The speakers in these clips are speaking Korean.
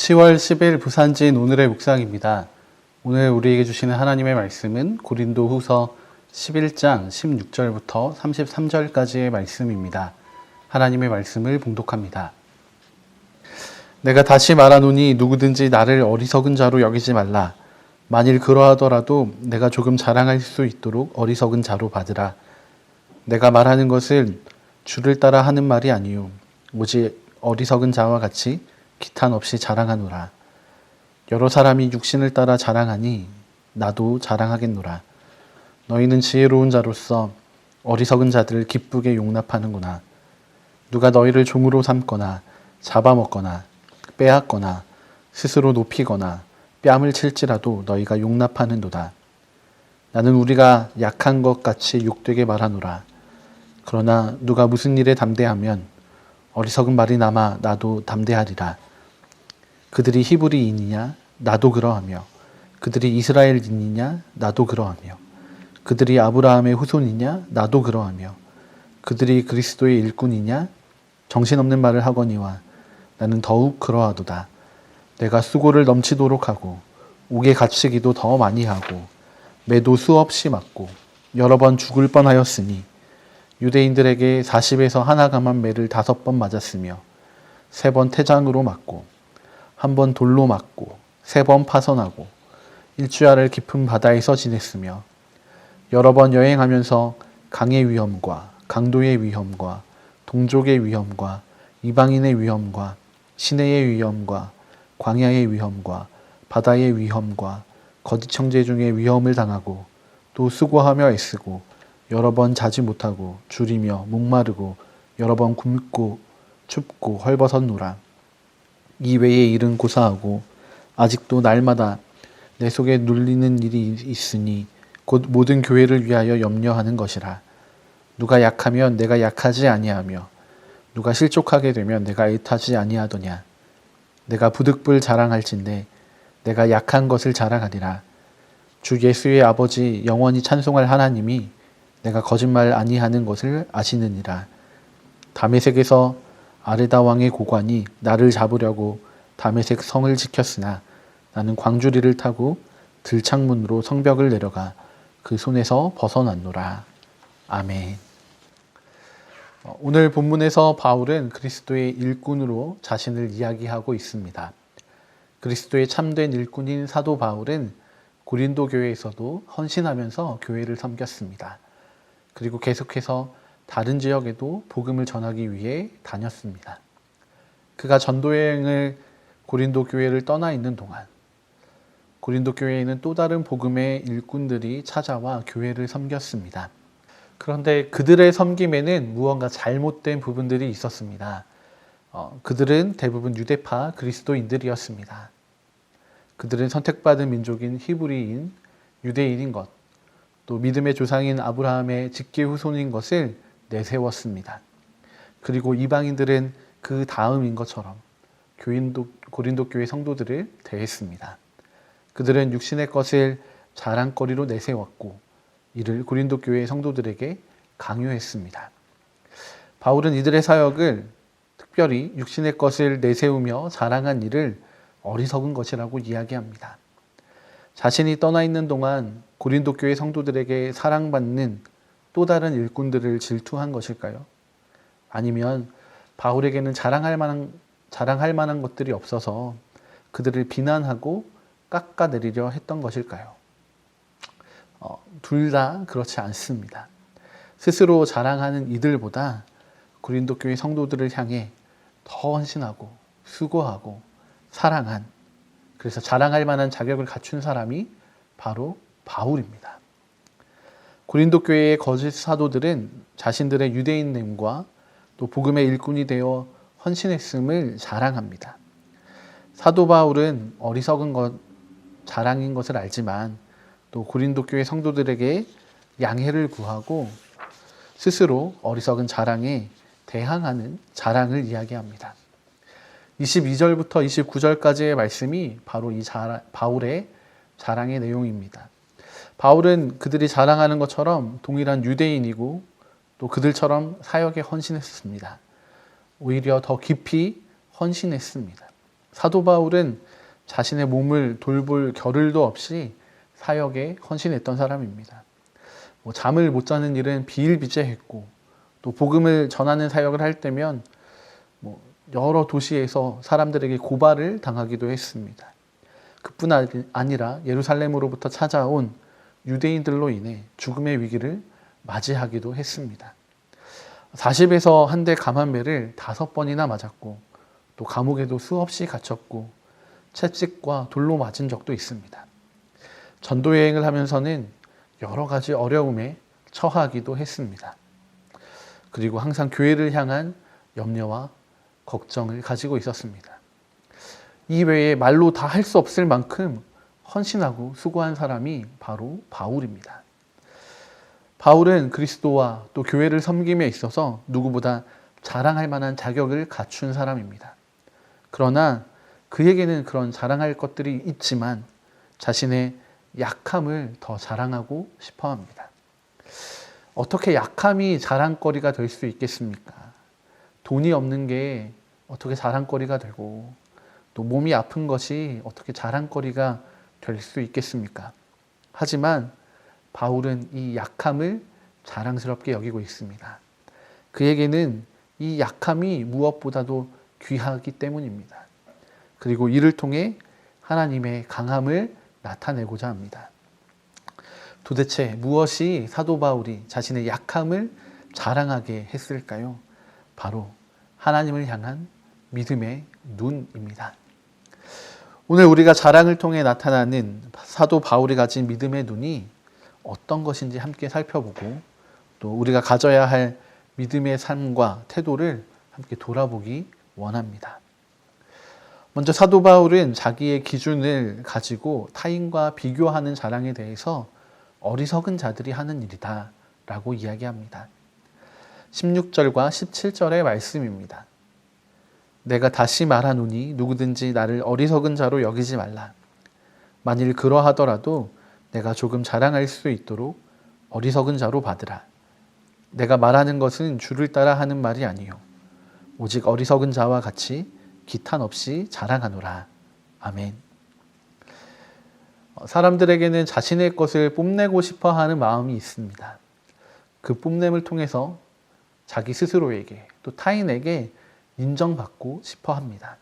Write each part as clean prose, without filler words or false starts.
10월 10일 부산진 오늘의 묵상입니다. 오늘 우리에게 주시는 하나님의 말씀은 고린도후서 11장 16절부터 33절까지의 말씀입니다. 하나님의 말씀을 봉독합니다. 내가 다시 말하노니 누구든지 나를 어리석은 자로 여기지 말라. 만일 그러하더라도 내가 조금 자랑할 수 있도록 어리석은 자로 받으라. 내가 말하는 것은 주를 따라 하는 말이 아니요 오직 어리석은 자와 같이 기탄 없이 자랑하노라. 여러 사람이 육신을 따라 자랑하니 나도 자랑하겠노라. 너희는 지혜로운 자로서 어리석은 자들을 기쁘게 용납하는구나. 누가 너희를 종으로 삼거나 잡아먹거나 빼앗거나 스스로 높이거나 뺨을 칠지라도 너희가 용납하는도다. 나는 우리가 약한 것 같이 욕되게 말하노라. 그러나 누가 무슨 일에 담대하면 어리석은 말이 남아 나도 담대하리라. 그들이 히브리인이냐 나도 그러하며 그들이 이스라엘인이냐 나도 그러하며 그들이 아브라함의 후손이냐 나도 그러하며 그들이 그리스도의 일꾼이냐 정신없는 말을 하거니와 나는 더욱 그러하도다. 내가 수고를 넘치도록 하고 옥에 갇히기도 더 많이 하고 매도 수없이 맞고 여러 번 죽을 뻔하였으니 유대인들에게 40에서 하나 감한 매를 5번 맞았으며 3번 태장으로 맞고 1번 돌로 맞고 3번 파선하고 일주야를 깊은 바다에서 지냈으며 여러 번 여행하면서 강의 위험과 강도의 위험과 동족의 위험과 이방인의 위험과 시내의 위험과 광야의 위험과 바다의 위험과 거짓 형제 중에 위험을 당하고 또 수고하며 애쓰고 여러 번 자지 못하고 줄이며 목마르고 여러 번 굶고 춥고 헐벗었노라. 이 외의 일은 고사하고 아직도 날마다 내 속에 눌리는 일이 있으니 곧 모든 교회를 위하여 염려하는 것이라. 누가 약하면 내가 약하지 아니하며 누가 실족하게 되면 내가 애타지 아니하더냐. 내가 부득불 자랑할진대 내가 약한 것을 자랑하리라. 주 예수의 아버지 영원히 찬송할 하나님이 내가 거짓말 아니하는 것을 아시느니라. 다메섹에서 아레다 왕의 고관이 나를 잡으려고 다메섹 성을 지켰으나 나는 광주리를 타고 들창문으로 성벽을 내려가 그 손에서 벗어났노라. 아멘. 오늘 본문에서 바울은 그리스도의 일꾼으로 자신을 이야기하고 있습니다. 그리스도의 참된 일꾼인 사도 바울은 고린도 교회에서도 헌신하면서 교회를 섬겼습니다. 그리고 계속해서 다른 지역에도 복음을 전하기 위해 다녔습니다. 그가 전도여행을 고린도 교회를 떠나 있는 동안 고린도 교회에는 또 다른 복음의 일꾼들이 찾아와 교회를 섬겼습니다. 그런데 그들의 섬김에는 무언가 잘못된 부분들이 있었습니다. 그들은 대부분 유대파 그리스도인들이었습니다. 그들은 선택받은 민족인 히브리인, 유대인인 것, 또 믿음의 조상인 아브라함의 직계 후손인 것을 내세웠습니다. 그리고 이방인들은 그 다음인 것처럼 고린도 교회 성도들을 대했습니다. 그들은 육신의 것을 자랑거리로 내세웠고 이를 고린도 교회 성도들에게 강요했습니다. 바울은 이들의 사역을 특별히 육신의 것을 내세우며 자랑한 일을 어리석은 것이라고 이야기합니다. 자신이 떠나 있는 동안 고린도 교회 성도들에게 사랑받는 또 다른 일꾼들을 질투한 것일까요? 아니면 바울에게는 자랑할 만한 것들이 없어서 그들을 비난하고 깎아내리려 했던 것일까요? 둘 다 그렇지 않습니다. 스스로 자랑하는 이들보다 고린도 교회 성도들을 향해 더 헌신하고 수고하고 사랑한, 그래서 자랑할 만한 자격을 갖춘 사람이 바로 바울입니다. 고린도 교회의 거짓 사도들은 자신들의 유대인됨과 또 복음의 일꾼이 되어 헌신했음을 자랑합니다. 사도 바울은 어리석은 것, 자랑인 것을 알지만 또 고린도 교회 성도들에게 양해를 구하고 스스로 어리석은 자랑에 대항하는 자랑을 이야기합니다. 22절부터 29절까지의 말씀이 바로 이 바울의 자랑의 내용입니다. 바울은 그들이 자랑하는 것처럼 동일한 유대인이고 또 그들처럼 사역에 헌신했습니다. 오히려 더 깊이 헌신했습니다. 사도 바울은 자신의 몸을 돌볼 겨를도 없이 사역에 헌신했던 사람입니다. 잠을 못 자는 일은 비일비재했고, 또 복음을 전하는 사역을 할 때면 여러 도시에서 사람들에게 고발을 당하기도 했습니다. 그뿐 아니라 예루살렘으로부터 찾아온 유대인들로 인해 죽음의 위기를 맞이하기도 했습니다. 40에서 한 대 감한매를 5번이나 맞았고, 또 감옥에도 수없이 갇혔고, 채찍과 돌로 맞은 적도 있습니다. 전도 여행을 하면서는 여러 가지 어려움에 처하기도 했습니다. 그리고 항상 교회를 향한 염려와 걱정을 가지고 있었습니다. 이 외에 말로 다 할 수 없을 만큼 헌신하고 수고한 사람이 바로 바울입니다. 바울은 그리스도와 또 교회를 섬김에 있어서 누구보다 자랑할 만한 자격을 갖춘 사람입니다. 그러나 그에게는 그런 자랑할 것들이 있지만 자신의 약함을 더 자랑하고 싶어 합니다. 어떻게 약함이 자랑거리가 될 수 있겠습니까? 돈이 없는 게 어떻게 자랑거리가 되고, 또 몸이 아픈 것이 어떻게 자랑거리가 될 수 있겠습니까? 하지만 바울은 이 약함을 자랑스럽게 여기고 있습니다. 그에게는 이 약함이 무엇보다도 귀하기 때문입니다. 그리고 이를 통해 하나님의 강함을 나타내고자 합니다. 도대체 무엇이 사도 바울이 자신의 약함을 자랑하게 했을까요? 바로 하나님을 향한 믿음의 눈입니다. 오늘 우리가 자랑을 통해 나타나는 사도 바울이 가진 믿음의 눈이 어떤 것인지 함께 살펴보고, 또 우리가 가져야 할 믿음의 삶과 태도를 함께 돌아보기 원합니다. 먼저 사도 바울은 자기의 기준을 가지고 타인과 비교하는 자랑에 대해서 어리석은 자들이 하는 일이다 라고 이야기합니다. 16절과 17절의 말씀입니다. 내가 다시 말하노니 누구든지 나를 어리석은 자로 여기지 말라. 만일 그러하더라도 내가 조금 자랑할 수 있도록 어리석은 자로 받으라. 내가 말하는 것은 주를 따라 하는 말이 아니요 오직 어리석은 자와 같이 기탄 없이 자랑하노라. 아멘. 사람들에게는 자신의 것을 뽐내고 싶어 하는 마음이 있습니다. 그 뽐냄을 통해서 자기 스스로에게 또 타인에게 인정받고 싶어 합니다.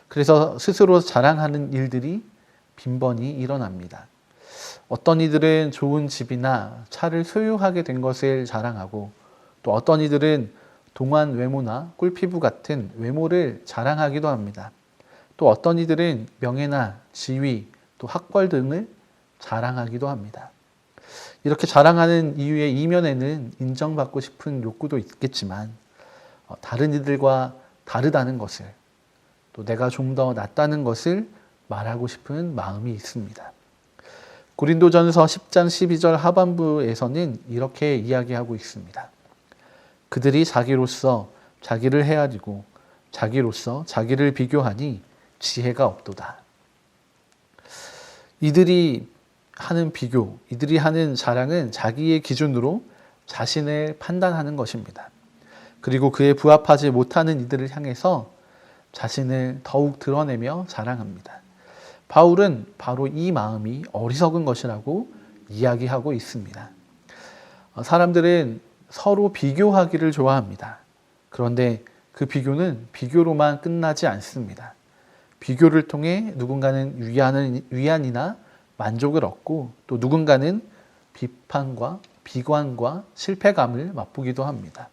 그래서 스스로 자랑하는 일들이 빈번히 일어납니다. 어떤 이들은 좋은 집이나 차를 소유하게 된 것을 자랑하고, 또 어떤 이들은 동안 외모나 꿀피부 같은 외모를 자랑하기도 합니다. 또 어떤 이들은 명예나 지위, 또 학벌 등을 자랑하기도 합니다. 이렇게 자랑하는 이유의 이면에는 인정받고 싶은 욕구도 있겠지만, 다른 이들과 다르다는 것을, 또 내가 좀 더 낫다는 것을 말하고 싶은 마음이 있습니다. 고린도전서 10장 12절 하반부에서는 이렇게 이야기하고 있습니다. 그들이 자기로서 자기를 헤아리고 자기로서 자기를 비교하니 지혜가 없도다. 이들이 하는 비교, 이들이 하는 자랑은 자기의 기준으로 자신을 판단하는 것입니다. 그리고 그에 부합하지 못하는 이들을 향해서 자신을 더욱 드러내며 자랑합니다. 바울은 바로 이 마음이 어리석은 것이라고 이야기하고 있습니다. 사람들은 서로 비교하기를 좋아합니다. 그런데 그 비교는 비교로만 끝나지 않습니다. 비교를 통해 누군가는 위안이나 만족을 얻고, 또 누군가는 비판과 비관과 실패감을 맛보기도 합니다.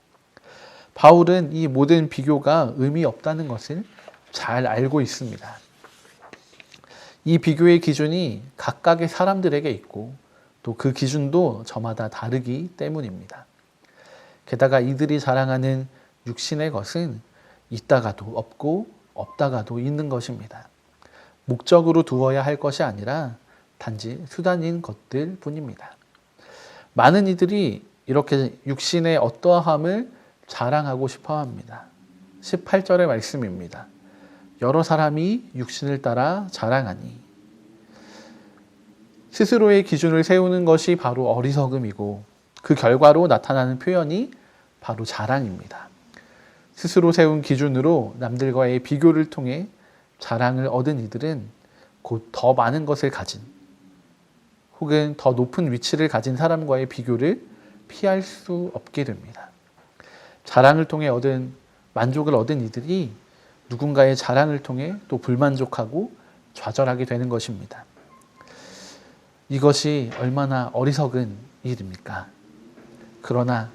바울은 이 모든 비교가 의미 없다는 것을 잘 알고 있습니다. 이 비교의 기준이 각각의 사람들에게 있고, 또 그 기준도 저마다 다르기 때문입니다. 게다가 이들이 자랑하는 육신의 것은 있다가도 없고 없다가도 있는 것입니다. 목적으로 두어야 할 것이 아니라 단지 수단인 것들 뿐입니다. 많은 이들이 이렇게 육신의 어떠함을 자랑하고 싶어 합니다. 18절의 말씀입니다. 여러 사람이 육신을 따라 자랑하니. 스스로의 기준을 세우는 것이 바로 어리석음이고, 그 결과로 나타나는 표현이 바로 자랑입니다. 스스로 세운 기준으로 남들과의 비교를 통해 자랑을 얻은 이들은 곧 더 많은 것을 가진 혹은 더 높은 위치를 가진 사람과의 비교를 피할 수 없게 됩니다. 자랑을 통해 만족을 얻은 이들이 누군가의 자랑을 통해 또 불만족하고 좌절하게 되는 것입니다. 이것이 얼마나 어리석은 일입니까? 그러나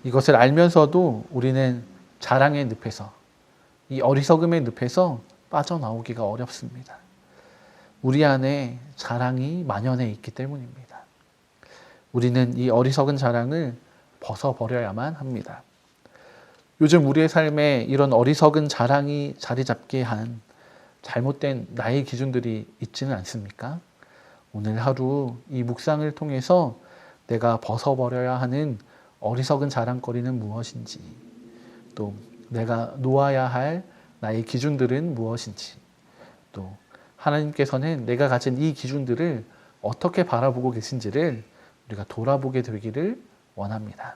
이것을 알면서도 우리는 자랑의 늪에서, 이 어리석음의 늪에서 빠져나오기가 어렵습니다. 우리 안에 자랑이 만연해 있기 때문입니다. 우리는 이 어리석은 자랑을 벗어버려야만 합니다. 요즘 우리의 삶에 이런 어리석은 자랑이 자리 잡게 한 잘못된 나의 기준들이 있지는 않습니까? 오늘 하루 이 묵상을 통해서 내가 벗어버려야 하는 어리석은 자랑거리는 무엇인지, 또 내가 놓아야 할 나의 기준들은 무엇인지, 또 하나님께서는 내가 가진 이 기준들을 어떻게 바라보고 계신지를 우리가 돌아보게 되기를 원합니다.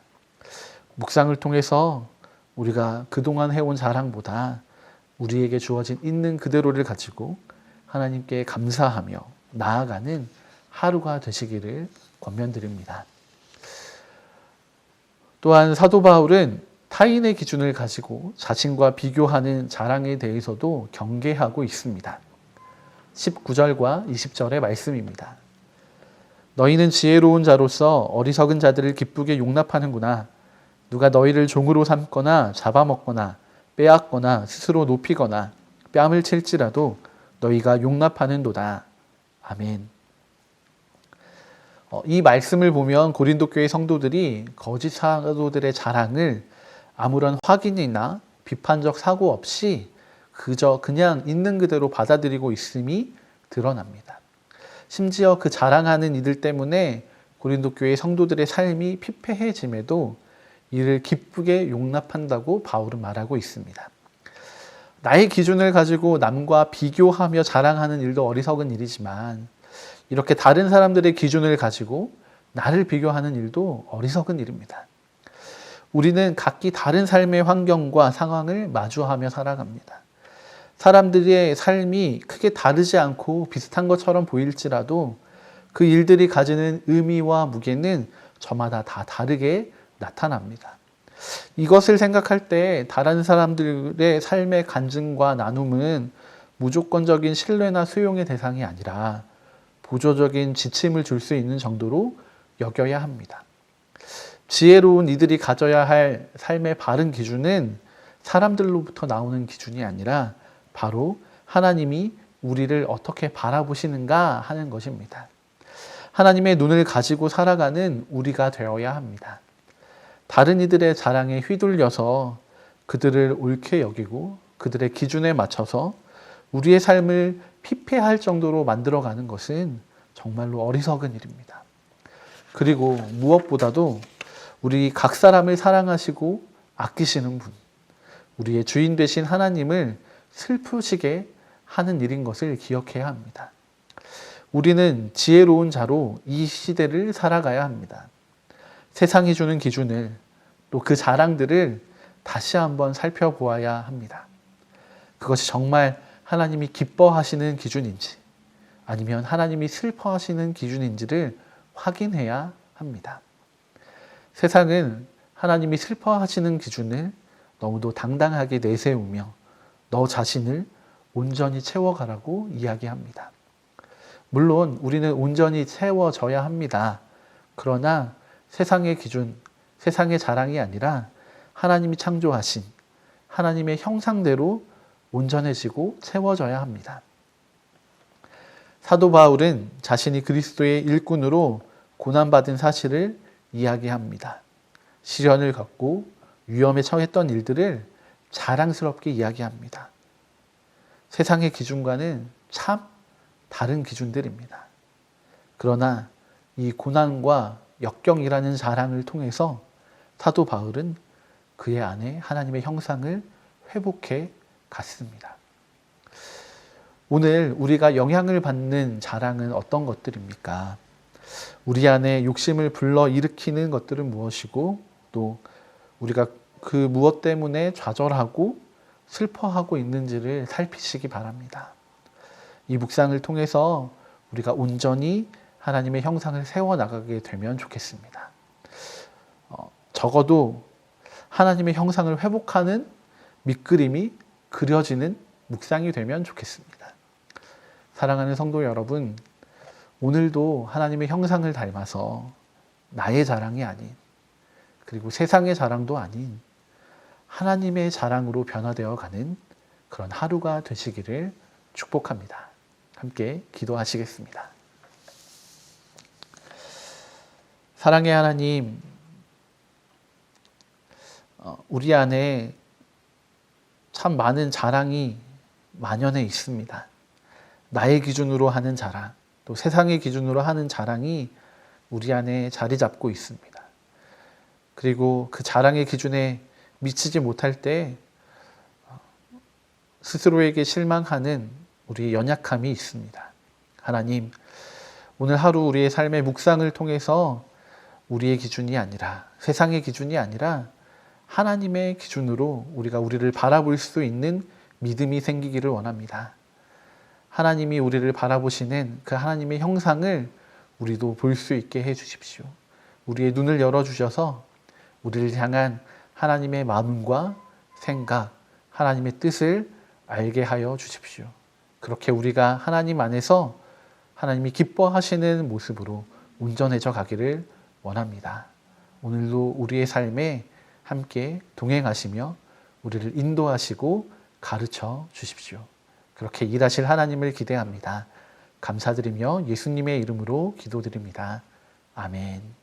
묵상을 통해서 우리가 그동안 해온 자랑보다 우리에게 주어진 있는 그대로를 가지고 하나님께 감사하며 나아가는 하루가 되시기를 권면드립니다. 또한 사도 바울은 타인의 기준을 가지고 자신과 비교하는 자랑에 대해서도 경계하고 있습니다. 19절과 20절의 말씀입니다. 너희는 지혜로운 자로서 어리석은 자들을 기쁘게 용납하는구나. 누가 너희를 종으로 삼거나 잡아먹거나 빼앗거나 스스로 높이거나 뺨을 칠지라도 너희가 용납하는도다. 아멘. 이 말씀을 보면 고린도 교회 성도들이 거짓 사도들의 자랑을 아무런 확인이나 비판적 사고 없이 그냥 있는 그대로 받아들이고 있음이 드러납니다. 심지어 그 자랑하는 이들 때문에 고린도 교회 성도들의 삶이 피폐해짐에도 이를 기쁘게 용납한다고 바울은 말하고 있습니다. 나의 기준을 가지고 남과 비교하며 자랑하는 일도 어리석은 일이지만 이렇게 다른 사람들의 기준을 가지고 나를 비교하는 일도 어리석은 일입니다. 우리는 각기 다른 삶의 환경과 상황을 마주하며 살아갑니다. 사람들의 삶이 크게 다르지 않고 비슷한 것처럼 보일지라도 그 일들이 가지는 의미와 무게는 저마다 다 다르게 나타납니다. 이것을 생각할 때 다른 사람들의 삶의 간증과 나눔은 무조건적인 신뢰나 수용의 대상이 아니라 보조적인 지침을 줄 수 있는 정도로 여겨야 합니다. 지혜로운 이들이 가져야 할 삶의 바른 기준은 사람들로부터 나오는 기준이 아니라 바로 하나님이 우리를 어떻게 바라보시는가 하는 것입니다. 하나님의 눈을 가지고 살아가는 우리가 되어야 합니다. 다른 이들의 자랑에 휘둘려서 그들을 옳게 여기고 그들의 기준에 맞춰서 우리의 삶을 피폐할 정도로 만들어가는 것은 정말로 어리석은 일입니다. 그리고 무엇보다도 우리 각 사람을 사랑하시고 아끼시는 분, 우리의 주인 되신 하나님을 슬프시게 하는 일인 것을 기억해야 합니다. 우리는 지혜로운 자로 이 시대를 살아가야 합니다. 세상이 주는 기준을 또 그 자랑들을 다시 한번 살펴보아야 합니다. 그것이 정말 하나님이 기뻐하시는 기준인지 아니면 하나님이 슬퍼하시는 기준인지를 확인해야 합니다. 세상은 하나님이 슬퍼하시는 기준을 너무도 당당하게 내세우며 너 자신을 온전히 채워가라고 이야기합니다. 물론 우리는 온전히 채워져야 합니다. 그러나 세상의 기준, 세상의 자랑이 아니라 하나님이 창조하신 하나님의 형상대로 온전해지고 채워져야 합니다. 사도 바울은 자신이 그리스도의 일꾼으로 고난받은 사실을 이야기합니다. 시련을 겪고 위험에 처했던 일들을 자랑스럽게 이야기합니다. 세상의 기준과는 참 다른 기준들입니다. 그러나 이 고난과 역경이라는 자랑을 통해서 사도 바울은 그의 안에 하나님의 형상을 회복해 갔습니다. 오늘 우리가 영향을 받는 자랑은 어떤 것들입니까? 우리 안에 욕심을 불러일으키는 것들은 무엇이고 또 우리가 그 무엇 때문에 좌절하고 슬퍼하고 있는지를 살피시기 바랍니다. 이 묵상을 통해서 우리가 온전히 하나님의 형상을 세워나가게 되면 좋겠습니다. 적어도 하나님의 형상을 회복하는 밑그림이 그려지는 묵상이 되면 좋겠습니다. 사랑하는 성도 여러분, 오늘도 하나님의 형상을 닮아서 나의 자랑이 아닌, 그리고 세상의 자랑도 아닌 하나님의 자랑으로 변화되어 가는 그런 하루가 되시기를 축복합니다. 함께 기도하시겠습니다. 사랑의 하나님, 우리 안에 참 많은 자랑이 만연해 있습니다. 나의 기준으로 하는 자랑, 또 세상의 기준으로 하는 자랑이 우리 안에 자리 잡고 있습니다. 그리고 그 자랑의 기준에 미치지 못할 때 스스로에게 실망하는 우리의 연약함이 있습니다. 하나님, 오늘 하루 우리의 삶의 묵상을 통해서 우리의 기준이 아니라, 세상의 기준이 아니라 하나님의 기준으로 우리가 우리를 바라볼 수 있는 믿음이 생기기를 원합니다. 하나님이 우리를 바라보시는 그 하나님의 형상을 우리도 볼 수 있게 해주십시오. 우리의 눈을 열어주셔서 우리를 향한 하나님의 마음과 생각, 하나님의 뜻을 알게 하여 주십시오. 그렇게 우리가 하나님 안에서 하나님이 기뻐하시는 모습으로 온전해져 가기를 원합니다. 오늘도 우리의 삶에 함께 동행하시며 우리를 인도하시고 가르쳐 주십시오. 그렇게 일하실 하나님을 기대합니다. 감사드리며 예수님의 이름으로 기도드립니다. 아멘.